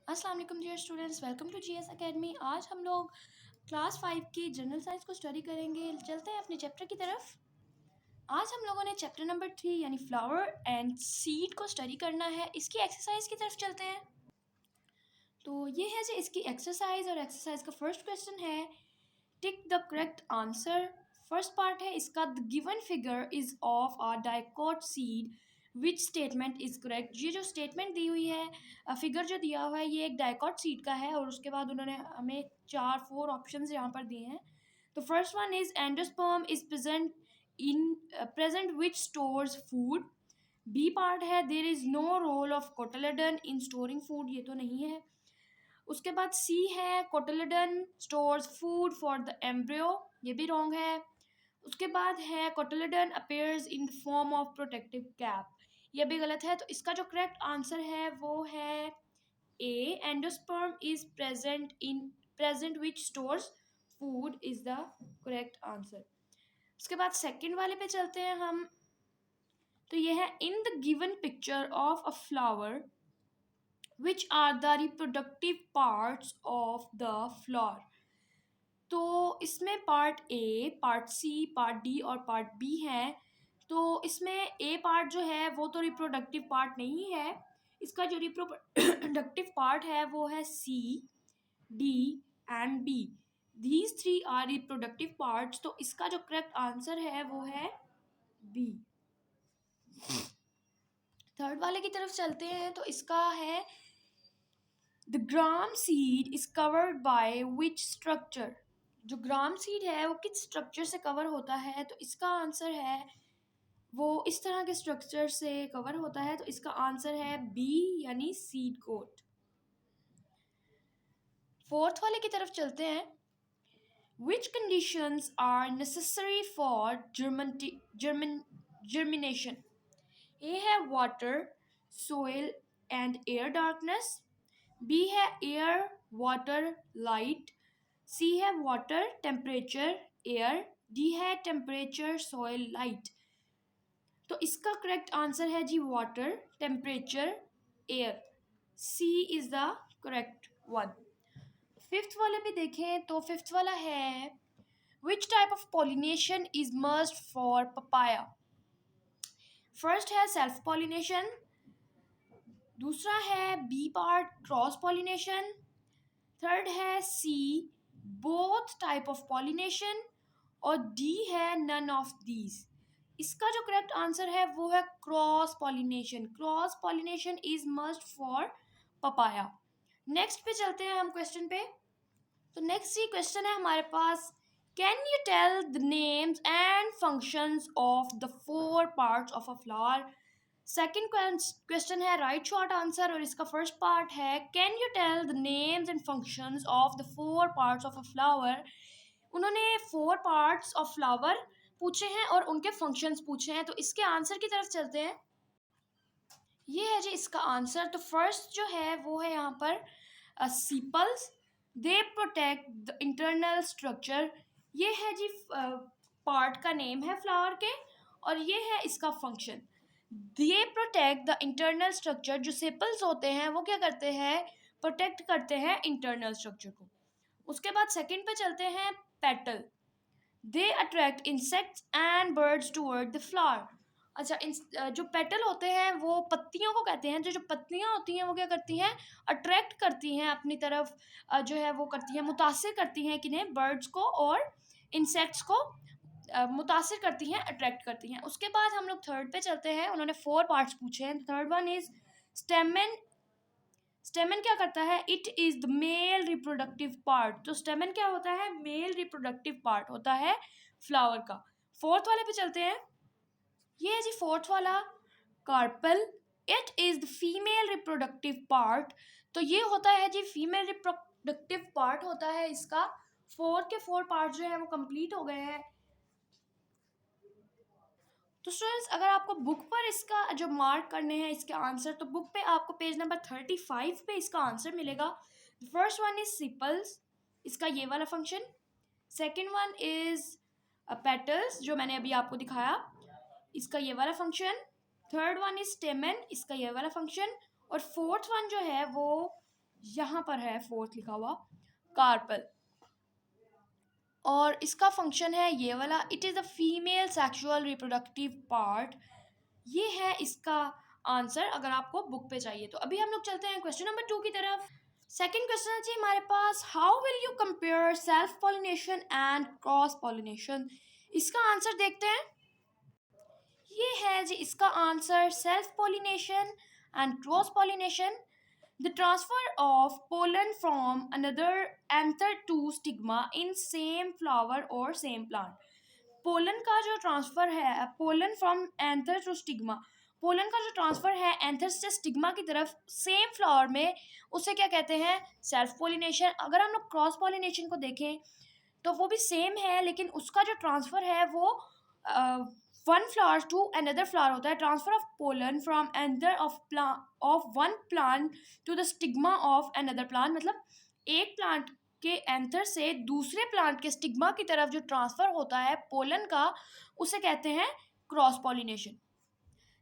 अस्सलाम वालेकुम dear students, welcome to GS academy. आज हम लोग क्लास 5 की जनरल साइंस को स्टडी करेंगे। चलते हैं अपने चैप्टर की तरफ। आज हम लोगों ने चैप्टर नंबर 3 यानी फ्लावर एंड सीड को स्टडी करना है। इसकी एक्सरसाइज की तरफ चलते हैं। तो ये है जी इसकी एक्सरसाइज, और एक्सरसाइज का फर्स्ट क्वेश्चन है tick the correct answer. First part है इसका, the given figure is of a dicot seed which statement is correct. ये जो स्टेटमेंट दी हुई है, फिगर जो दिया हुआ है, ये एक डाइकोट सीड का है। और उसके बाद उन्होंने हमें 4 ऑप्शंस यहाँ पर दिए हैं। तो first one is endosperm is present which stores food. B part है there is no role of cotyledon in storing food, ये तो नहीं है। उसके बाद सी है cotyledon stores food for the embryo, ये भी रॉन्ग है। उसके बाद है cotyledon appears in the form of protective cap, ये भी गलत है। तो इसका जो करेक्ट आंसर है वो है A, endosperm is present which stores food is the correct answer. उसके बाद सेकंड वाले पे चलते हैं हम। तो ये है in the given picture of a flower which are the reproductive parts of the flower। तो इसमें part A, part C, part D और पार्ट बी है। तो इसमें ए पार्ट जो है वो तो रिप्रोडक्टिव पार्ट नहीं है। इसका जो रिप्रोडक्टिव पार्ट है वो है C, D and B. These 3 are reproductive parts. तो इसका जो करेक्ट आंसर है वो है बी। थर्ड वाले की तरफ चलते हैं। तो इसका है the gram seed is covered by which structure. जो ग्राम सीड है वो किस स्ट्रक्चर से कवर होता है। तो इसका आंसर है वो इस तरह के स्ट्रक्चर से कवर होता है। तो इसका आंसर है बी यानी सीड कोट। फोर्थ वाले की तरफ चलते हैं। Which conditions are necessary for germination। A है water, soil and air darkness. B है एयर, वाटर, लाइट। सी है वाटर, टेम्परेचर, एयर। डी है टेम्परेचर, सॉइल, लाइट। तो इसका करेक्ट आंसर है जी water, temperature, air. C is the correct one. Fifth वाले पे देखें तो फिफ्थ वाला है which type of pollination is must for papaya. First है सेल्फ पॉलिनेशन, दूसरा है B part cross pollination, third है C both type of pollination, और डी है नन ऑफ दीज। इसका जो करेक्ट आंसर है वो है cross pollination. Cross pollination is must for papaya. Next पे चलते हैं हम क्वेश्चन पे। तो नेक्स्ट ही क्वेश्चन है हमारे पास, can you tell the names and functions of the 4 parts of a flower. Second question है राइट शॉर्ट आंसर, और इसका फर्स्ट पार्ट है can you tell the names and functions of the 4 parts of a flower. उन्होंने 4 parts of flower पूछे हैं और उनके functions पूछे हैं। तो इसके आंसर की तरफ चलते हैं। ये है जी इसका आंसर। तो फर्स्ट जो है वो है यहाँ पर sepals, they protect the internal structure. ये है जी पार्ट का नेम है फ्लावर के, और ये है इसका function. They protect the internal structure. जो सेपल्स होते हैं वो क्या करते हैं, प्रोटेक्ट करते हैं इंटरनल स्ट्रक्चर को। उसके बाद सेकंड पे चलते हैं petal, they attract insects and birds toward the flower. अच्छा, जो पेटल होते हैं वो पत्तियों को कहते हैं। जो पत्तियां होती हैं वो क्या करती हैं, अट्रैक्ट करती हैं अपनी तरफ, जो है वो करती हैं, मुतासिर करती हैं किन्हें, बर्ड्स को और इंसेक्ट्स को मुतासिर करती हैं, अट्रैक्ट करती हैं। उसके बाद हम लोग थर्ड पे चलते हैं। उन्होंने 4 पार्ट्स पूछे हैं। Third one is स्टेमन। स्टेमन क्या करता है, it is the male reproductive part. तो स्टेमन क्या होता है, मेल रिप्रोडक्टिव पार्ट होता है फ्लावर का। फोर्थ वाले पे चलते हैं। ये है जी फोर्थ वाला, carpel, it is the female reproductive part. तो ये होता है जी फीमेल रिप्रोडक्टिव पार्ट होता है इसका। 4 के 4 पार्ट जो है वो कंप्लीट हो गए हैं। तो स्टूडेंट्स, अगर आपको बुक पर इसका जो मार्क करने हैं इसके आंसर, तो बुक पे आपको पेज नंबर 35 पे इसका आंसर मिलेगा। फर्स्ट वन इज सिपल्स, इसका ये वाला function. Second one is petals, जो मैंने अभी आपको दिखाया, इसका ये वाला फंक्शन। थर्ड वन इज स्टेमन, इसका ये वाला फंक्शन। और फोर्थ वन जो है वो यहाँ पर है फोर्थ लिखा हुआ कार्पल, और इसका फंक्शन है ये वाला, it is the female sexual reproductive part. ये है इसका आंसर अगर आपको बुक पे चाहिए तो। अभी हम लोग चलते हैं क्वेश्चन नंबर 2 की तरफ। सेकंड क्वेश्चन है जी हमारे पास, how will you compare self pollination and cross pollination. इसका आंसर देखते हैं। ये है जी इसका आंसर, self pollination and cross pollination, the transfer of pollen from another anther to stigma in same flower or same plant। Pollen का जो ट्रांसफर है, pollen from anther to stigma, pollen का जो ट्रांसफर है एंथर से स्टिग्मा की तरफ same flower में, उसे क्या कहते हैं, सेल्फ पोलिनेशन। अगर हम लोग क्रॉस पोलिनेशन को देखें तो वो भी सेम है, लेकिन उसका जो ट्रांसफर है वो one flower to another flower होता है। Transfer of pollen from anther of one plant to the stigma of another plant, मतलब एक प्लांट के एंथर से दूसरे प्लांट के स्टिग्मा की तरफ जो ट्रांसफर होता है पोलन का, उसे कहते हैं क्रॉस पॉलिनेशन।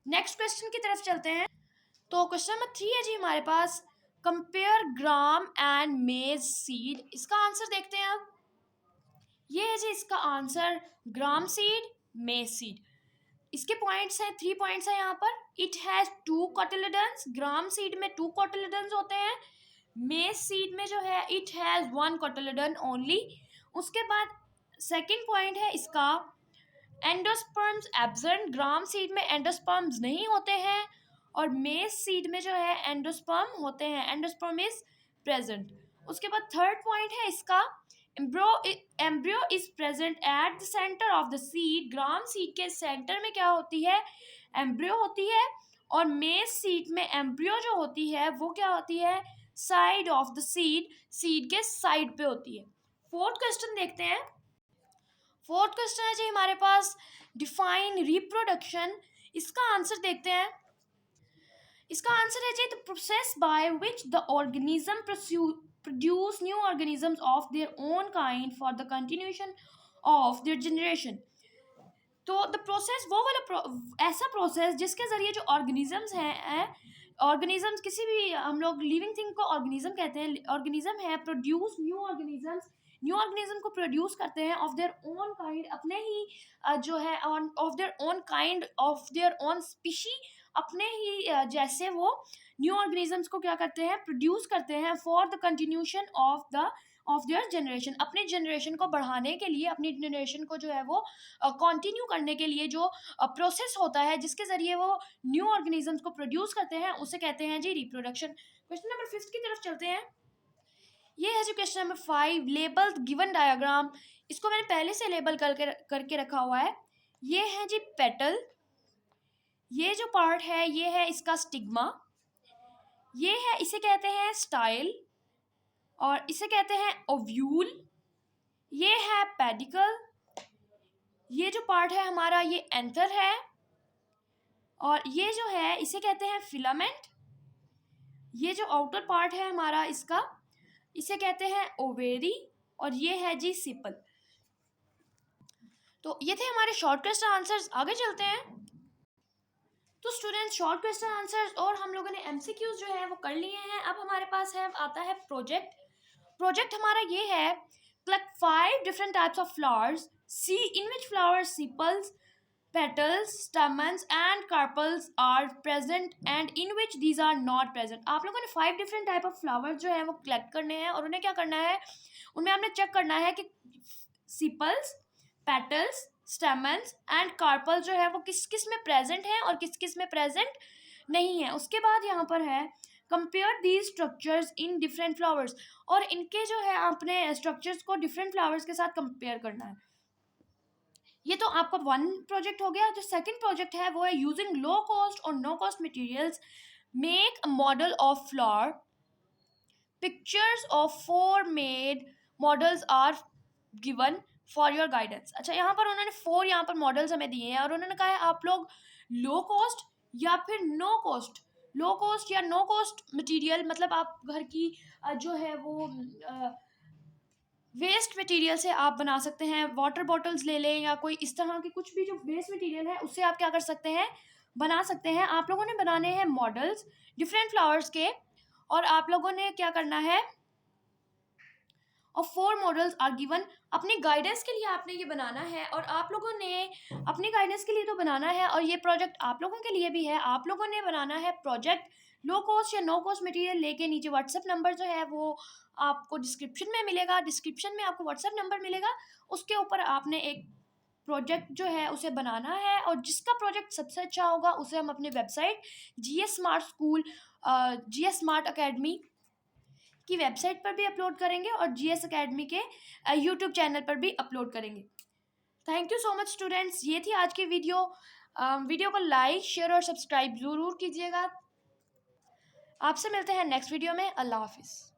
नेक्स्ट क्वेश्चन की तरफ चलते हैं। तो क्वेश्चन नंबर 3 है जी हमारे पास, compare gram and maize seed. इसका आंसर देखते हैं अब। ये है जी इसका answer, gram seed, maize seed. इसके पॉइंट्स हैं, 3 पॉइंट्स हैं यहाँ पर। It has 2 cotyledons, gram seed में 2 कोटिलेडन्स होते हैं। मेज सीड में जो है इट हैज 1 कोटिलेडन ओनली। उसके बाद सेकंड पॉइंट है इसका, एंडोस्पर्म्स एब्सेंट, ग्राम सीड में एंडोस्पर्म्स नहीं होते हैं, और मेज सीड में जो है एंडोस्पर्म होते हैं, एंडोस्पर्म इज प्रेजेंट। उसके बाद थर्ड पॉइंट है इसका, embryo is present at the centre of the seed, gram seed के सेंटर में क्या होती है, एम्ब्रियो होती है, और मेज सीड में एम्ब्रियो जो होती है वो क्या होती है, side of the seed, seed के साइड पे होती है। फोर्थ क्वेश्चन देखते हैं। फोर्थ क्वेश्चन है जी हमारे पास, डिफाइन रिप्रोडक्शन। इसका आंसर देखते हैं। इसका आंसर है जी, the process by which the organism produce new organisms of their own kind for the continuation of their generation। तो द प्रोसेस वो वाला ऐसा प्रोसेस जिसके ज़रिए जो ऑर्गेनिजम्स हैं, ऑर्गेनिजम्स किसी भी, हम लोग लिविंग थिंग को ऑर्गेनिज्म कहते हैं, ऑर्गेनिज्म है, produce new organisms, new organism को प्रोड्यूस करते हैं ऑफ देयर ओन काइंड, अपने ही जो है of their own kind, of their own species, अपने ही जैसे वो न्यू ऑर्गेनिजम्स को क्या करते हैं, प्रोड्यूस करते हैं for the continuation of their generation, अपने जनरेशन को बढ़ाने के लिए, अपनी जनरेशन को जो है वो कंटिन्यू करने के लिए जो प्रोसेस होता है जिसके ज़रिए वो न्यू ऑर्गेनिजम्स को प्रोड्यूस करते हैं, उसे कहते हैं जी रिप्रोडक्शन। क्वेश्चन नंबर 5 की तरफ चलते हैं। ये है जी question number 5, label given diagram. इसको मैंने पहले से लेबल करके रखा हुआ है। ये है जी पेटल, ये जो पार्ट है ये है इसका स्टिग्मा, ये है इसे कहते हैं स्टाइल, और इसे कहते हैं ओव्यूल, ये है पेडिकल, ये जो पार्ट है हमारा ये एंथर है, और ये जो है इसे कहते हैं फिलामेंट, ये जो आउटर पार्ट है हमारा इसका, इसे कहते हैं ओवेरी, और ये है जी सिपल। तो ये थे हमारे शॉर्ट क्वेश्चन आंसर्स। आगे चलते हैं। तो स्टूडेंट्स, शॉर्ट क्वेश्चन आंसर्स और हम लोगों ने एमसीक्यूज जो है वो कर लिए हैं। अब हमारे पास है आता है प्रोजेक्ट। प्रोजेक्ट हमारा ये है, collect 5 different types of flowers, see in which flowers sepals, petals, stamens and carpels are present and in which these are not present। आप लोगों ने 5 डिफरेंट टाइप ऑफ फ्लावर्स जो है वो कलेक्ट करने हैं, और उन्हें क्या करना है, उनमें हमने चेक करना है कि sepals, petals, stamens and carpel जो है वो किस किस में प्रेजेंट है और किस किस में प्रेजेंट नहीं है। उसके बाद यहाँ पर है, compare these structures in different flowers, और इनके जो है अपने स्ट्रक्चर्स को डिफरेंट फ्लावर्स के साथ कंपेयर करना है। ये तो आपका 1 प्रोजेक्ट हो गया। जो सेकंड प्रोजेक्ट है वो है, यूजिंग लो कॉस्ट और no cost materials make a model of flower, pictures of 4 made models are given for your guidance. अच्छा, यहाँ पर उन्होंने 4 यहाँ पर मॉडल्स हमें दिए हैं, और उन्होंने कहा है आप लोग लो कॉस्ट या फिर नो कॉस्ट, लो कॉस्ट या नो कॉस्ट मटेरियल, मतलब आप घर की जो है वो वेस्ट मटेरियल से आप बना सकते हैं। वाटर बॉटल्स ले लें या कोई इस तरह की कुछ भी जो वेस्ट मटेरियल है उससे आप क्या कर सकते हैं, बना सकते हैं। आप लोगों ने बनाने हैं मॉडल्स डिफरेंट फ्लावर्स के, और आप लोगों ने क्या करना है, और 4 मॉडल्स आर गिवन। अपनी गाइडेंस के लिए आपने ये बनाना है, और आप लोगों ने अपनी गाइडेंस के लिए तो बनाना है, और ये प्रोजेक्ट आप लोगों के लिए भी है। आप लोगों ने बनाना है प्रोजेक्ट लो कॉस्ट या नो कॉस्ट मटेरियल लेके। नीचे व्हाट्सएप नंबर जो है वो आपको डिस्क्रिप्शन में मिलेगा, डिस्क्रिप्शन में आपको व्हाट्सएप नंबर मिलेगा। उसके ऊपर आपने एक प्रोजेक्ट जो है उसे बनाना है, और जिसका प्रोजेक्ट सबसे अच्छा होगा उसे हम अपने website GS smart school, GS smart academy की वेबसाइट पर भी अपलोड करेंगे, और जीएस अकेडमी के यूट्यूब चैनल पर भी अपलोड करेंगे। Thank you so much students, ये थी आज की वीडियो। वीडियो को लाइक, शेयर और सब्सक्राइब ज़रूर कीजिएगा। आपसे मिलते हैं नेक्स्ट वीडियो में। अल्लाह हाफिज़।